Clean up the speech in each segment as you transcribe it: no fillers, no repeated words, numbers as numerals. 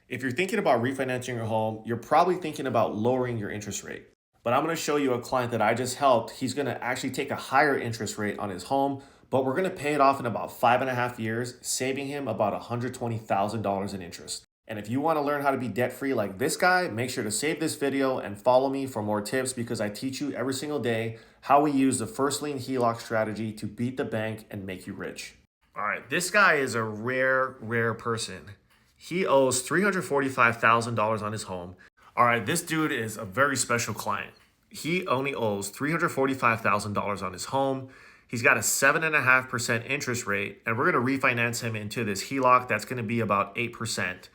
If you're thinking about refinancing your home, you're probably thinking about lowering your interest rate. But I'm going to show you a client that I just helped. He's going to actually take a higher interest rate on his home, but we're going to pay it off in about 5.5 years, saving him about $120,000 in interest. And if you want to learn how to be debt free like this guy, make sure to save this video and follow me for more tips because I teach you every single day how we use the first lien HELOC strategy to beat the bank and make you rich. All right, this guy is a rare person. He owes $345,000 on his home. All right, this dude is a very special client. He only owes $345,000 on his home. He's got a 7.5% interest rate, and we're going to refinance him into this HELOC that's going to be about 8%.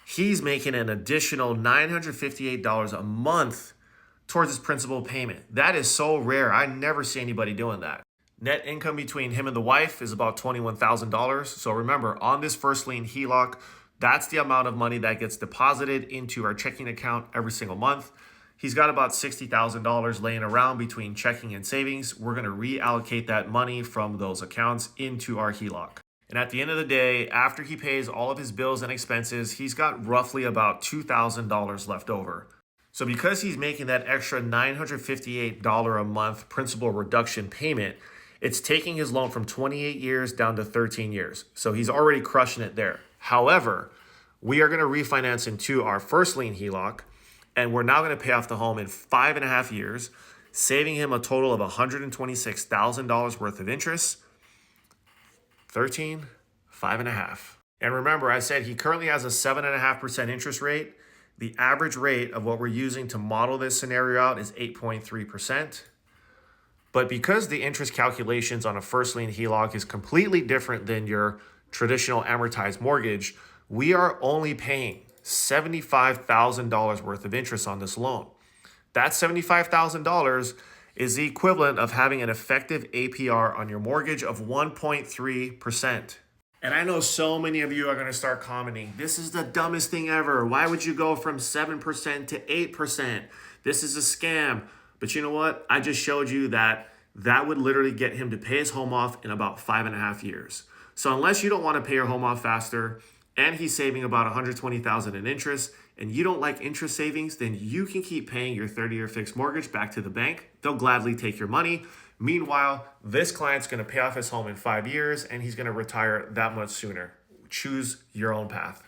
He's making an additional $958 a month towards his principal payment. That is so rare. I never see anybody doing that. Net income between him and the wife is about $21,000. So remember, on this first lien HELOC, that's the amount of money that gets deposited into our checking account every single month. He's got about $60,000 laying around between checking and savings. We're going to reallocate that money from those accounts into our HELOC. And at the end of the day, after he pays all of his bills and expenses, he's got roughly about $2,000 left over. So because he's making that extra $958 a month principal reduction payment, it's taking his loan from 28 years down to 13 years. So he's already crushing it there. However, we are going to refinance into our first lien HELOC, and we're now going to pay off the home in 5.5 years, saving him a total of $126,000 worth of interest. 13, 5.5. And remember, I said he currently has a 7.5% interest rate. The average rate of what we're using to model this scenario out is 8.3%. But because the interest calculations on a first lien HELOC is completely different than your traditional amortized mortgage, we are only paying $75,000 worth of interest on this loan. That $75,000 is the equivalent of having an effective APR on your mortgage of 1.3%. And I know so many of you are going to start commenting, this is the dumbest thing ever. Why would you go from 7% to 8%? This is a scam. But you know what? I just showed you that that would literally get him to pay his home off in about 5.5 years. So unless you don't want to pay your home off faster, and he's saving about $120,000 in interest, and you don't like interest savings, then you can keep paying your 30-year fixed mortgage back to the bank. They'll gladly take your money. Meanwhile, this client's going to pay off his home in 5 years, and he's going to retire that much sooner. Choose your own path.